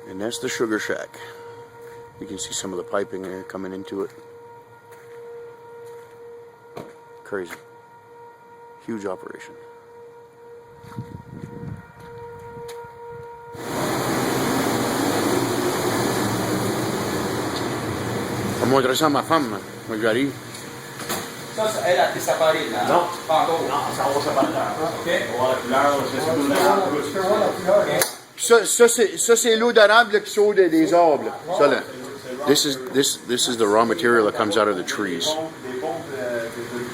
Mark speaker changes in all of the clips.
Speaker 1: And that's the sugar shack. You can see some of the piping there coming into it. Crazy. Huge operation. On montre ça à ma femme, moi j'arrive.
Speaker 2: Ça, elle a été séparée là?
Speaker 3: Non.
Speaker 2: Pas encore.
Speaker 3: Non, ça va séparer.
Speaker 2: OK.
Speaker 3: On va la couleur,
Speaker 1: Ça c'est l'eau d'érable là, qui sort des arbres. Ça là. This is the raw material that comes out of the trees.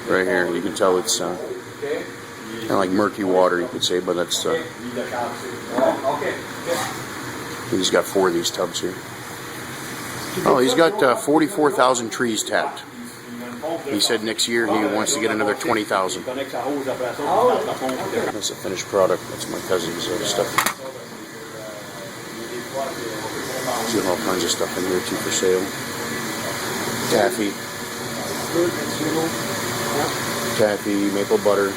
Speaker 1: Right here, you can tell it's kind of like murky water, you could say, but that's. He's got 4 of these tubs here. Oh, he's got 44,000 trees tapped. He said next year he wants to get another 20,000. That's a finished product. That's my cousin's stuff. See all kinds of stuff in here too for sale. Taffy. Taffy, maple butter.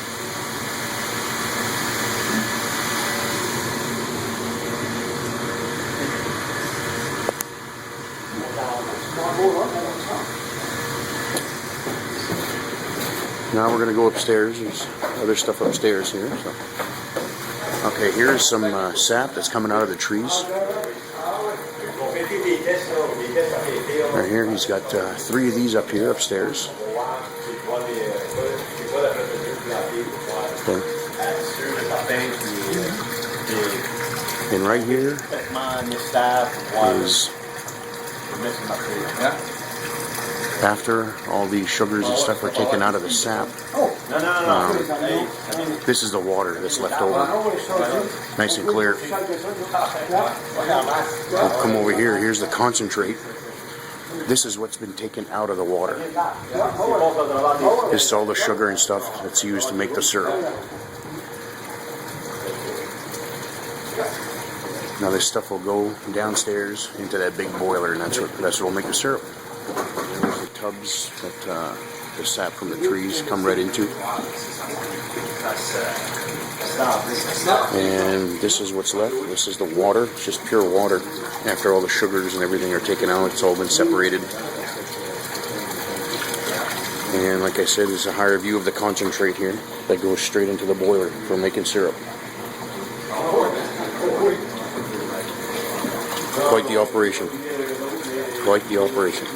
Speaker 1: Now we're going to go upstairs. There's other stuff upstairs here. So. Okay, here's some sap that's coming out of the trees. Right here, he's got 3 of these up here upstairs. Okay. And right here is after all these sugars and stuff are taken out of the sap. This is the water that's left over. Nice and clear. We'll come over here. Here's the concentrate. This is what's been taken out of the water. This is all the sugar and stuff that's used to make the syrup. Now this stuff will go downstairs into that big boiler, and that's what will make the syrup. There's the tubs that the sap from the trees come right into. And this is what's left. This is the water. It's just pure water. After all the sugars and everything are taken out, it's all been separated. And like I said, there's a higher view of the concentrate here that goes straight into the boiler for making syrup. Quite the operation. Quite the operation.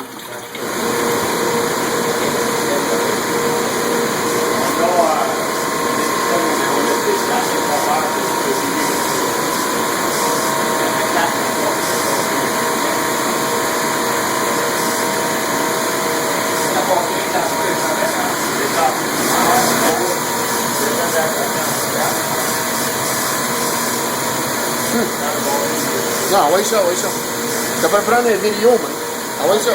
Speaker 1: No, wait so. Sta per prendere il video, man. Wait so.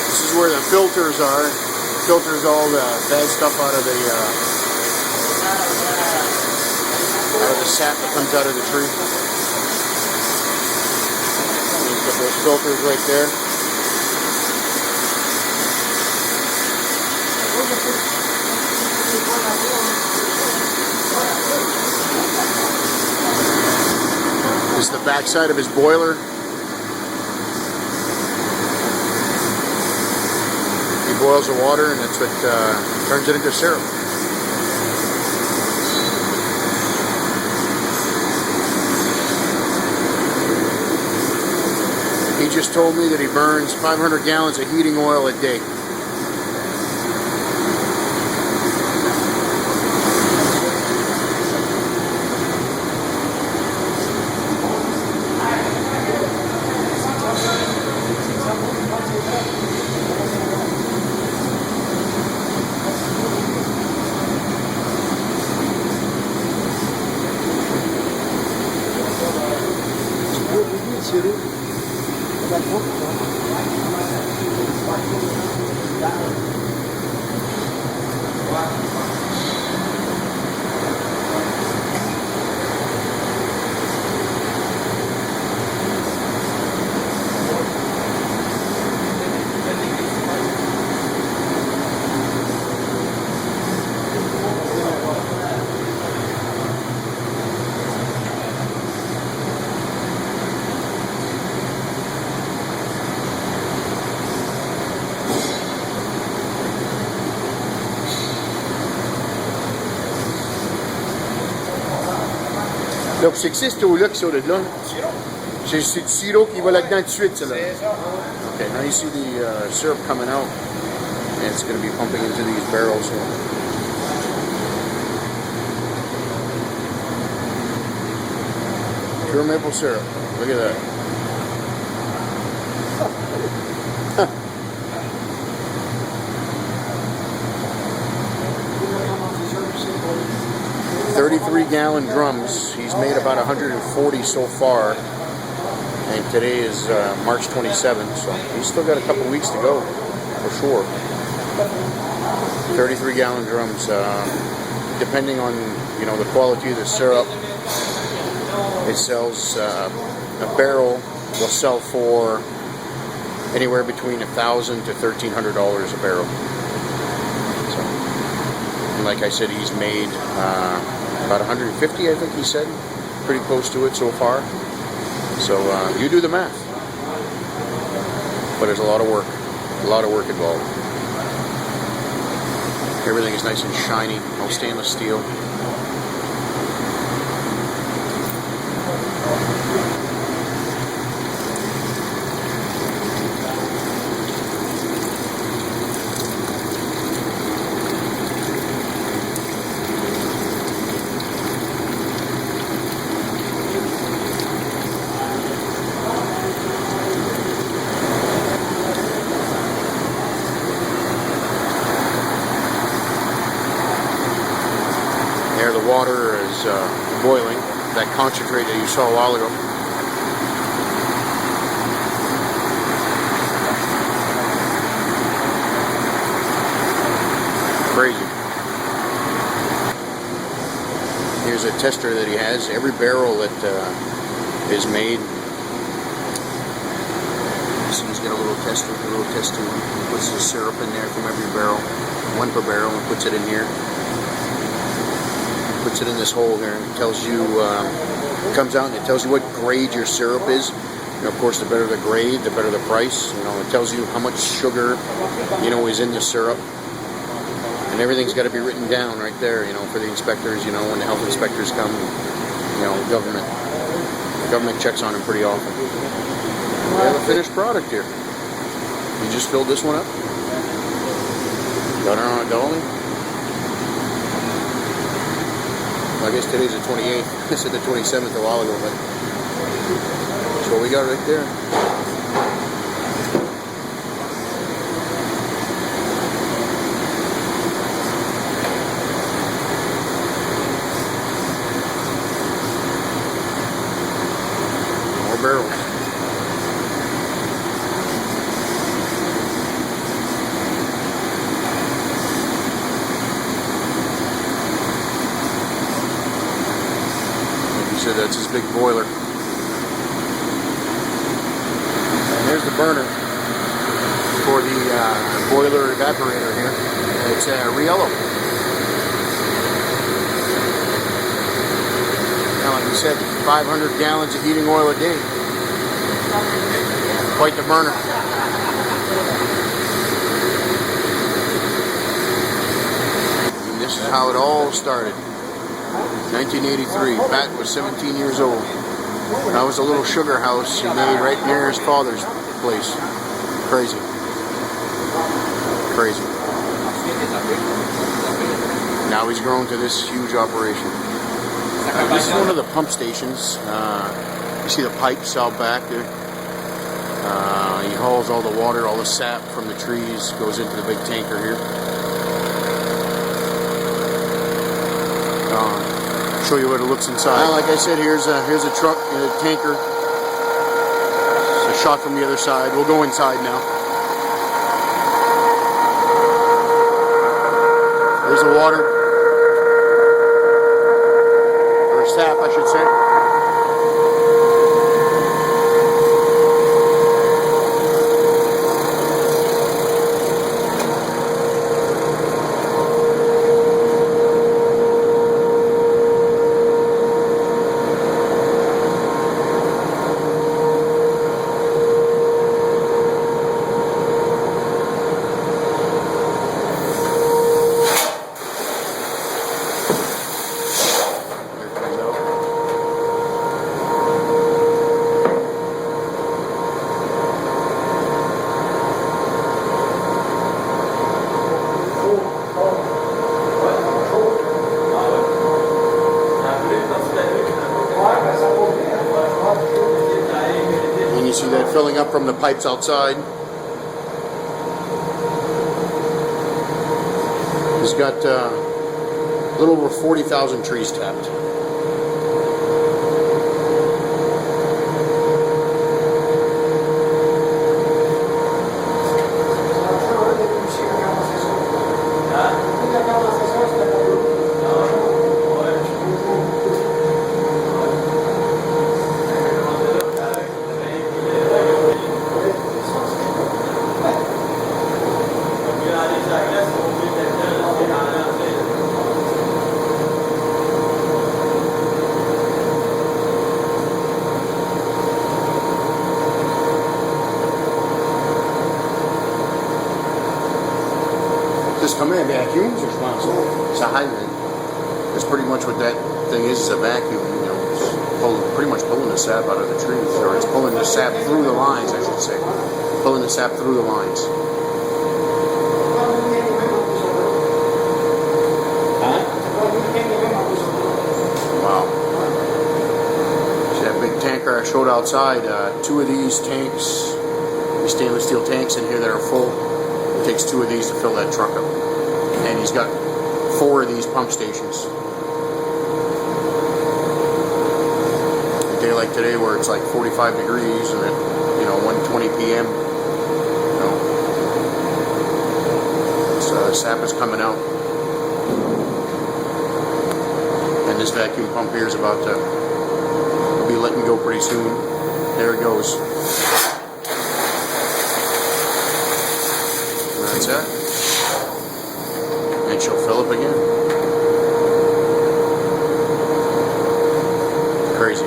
Speaker 1: This is where the filters are. Filters all the bad stuff out of the sap that comes out of the tree. Got those filters right there. This is the back side of his boiler. He boils the water, and that's what turns it into syrup. He just told me that he burns 500 gallons of heating oil a day. Donc, c'est que c'est cette eau-là qui sort de là. C'est du sirop qui va là-dedans tout de suite, ça, là.
Speaker 2: C'est ça.
Speaker 1: Okay, now you see the syrup coming out, and it's going to be pumping into these barrels here. Pure maple syrup. Look at that. 33-gallon drums. He's made about 140 so far, and today is March 27th, so he's still got a couple weeks to go, for sure. 33-gallon drums. Depending on the quality of the syrup, it sells a barrel will sell for anywhere between $1,000 to $1,300 a barrel. So, and like I said, he's made about 150, I think he said, pretty close to it so far. So you do the math. But there's a lot of work involved. Everything is nice and shiny, all stainless steel. There, the water is boiling, that concentrate that you saw a while ago. Crazy. Here's a tester that he has. Every barrel that is made, see, he's got a little tester, He puts the syrup in there from every barrel, one per barrel, and puts it in here. Puts it in this hole here, and it tells you, it comes out and it tells you what grade your syrup is. Of course, the better the grade, the better the price. It tells you how much sugar, is in the syrup. And everything's got to be written down right there, for the inspectors, when the health inspectors come, the government checks on them pretty often. We have a finished product here. We just filled this one up. Got it on a dolly. I guess today's the 28th. I said the 27th a while ago, but that's what we got right there. More barrels. So that's his big boiler. And there's the burner for the boiler evaporator here. It's Riello. Now, like we said, 500 gallons of heating oil a day. Quite the burner. And this is how it all started. 1983. Pat was 17 years old. That was a little sugar house he made right near his father's place. Crazy. Crazy. Now he's grown to this huge operation. This is one of the pump stations. You see the pipes out back there. He hauls all the water, all the sap from the trees, goes into the big tanker here. Show you what it looks inside. Like I said, here's a truck and a tanker. It's a shot from the other side. We'll go inside now. There's the water. Or sap, I should say. filling up from the pipes outside. He's got a little over 40,000 trees tapped. Just come in, vacuum's responsible. It's a hydrant. That's pretty much what that thing is a vacuum. You know, it's pretty much pulling the sap out of the trees, or it's pulling the sap through the lines, I should say. Pulling the sap through the lines. Huh? Wow. See that big tanker I showed outside? 2 of these tanks, these stainless steel tanks in here that are full. It takes 2 of these to fill that truck up. And he's got 4 of these pump stations. A day like today where it's like 45 degrees and at, you know, 1:20 p.m. You know, the sap is coming out. And this vacuum pump here is about to be letting go pretty soon. There it goes. That's it. And she'll fill up again. Crazy.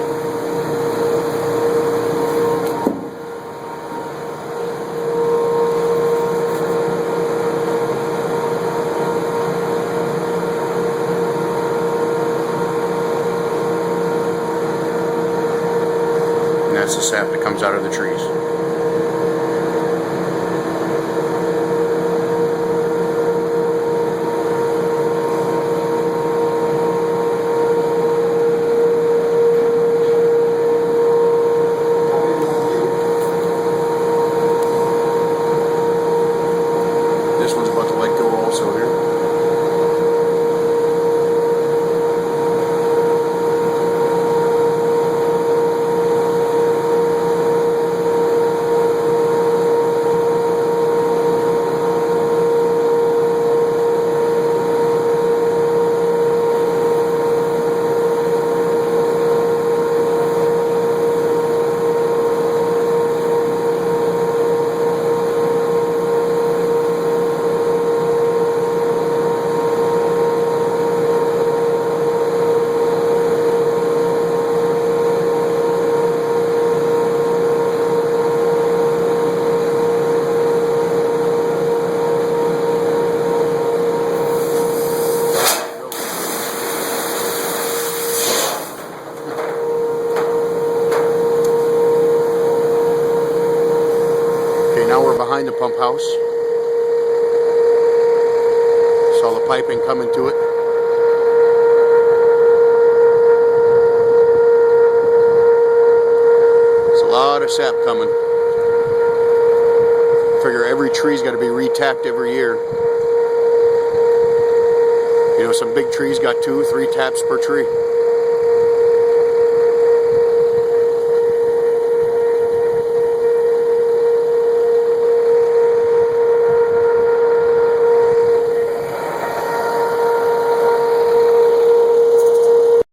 Speaker 1: And that's the sap that comes out of the trees. This one's about to let go also here. Now we're behind the pump house. Saw the piping coming to it. There's a lot of sap coming. Figure every tree's got to be re-tapped every year. You know, some big trees got 2, 3 taps per tree.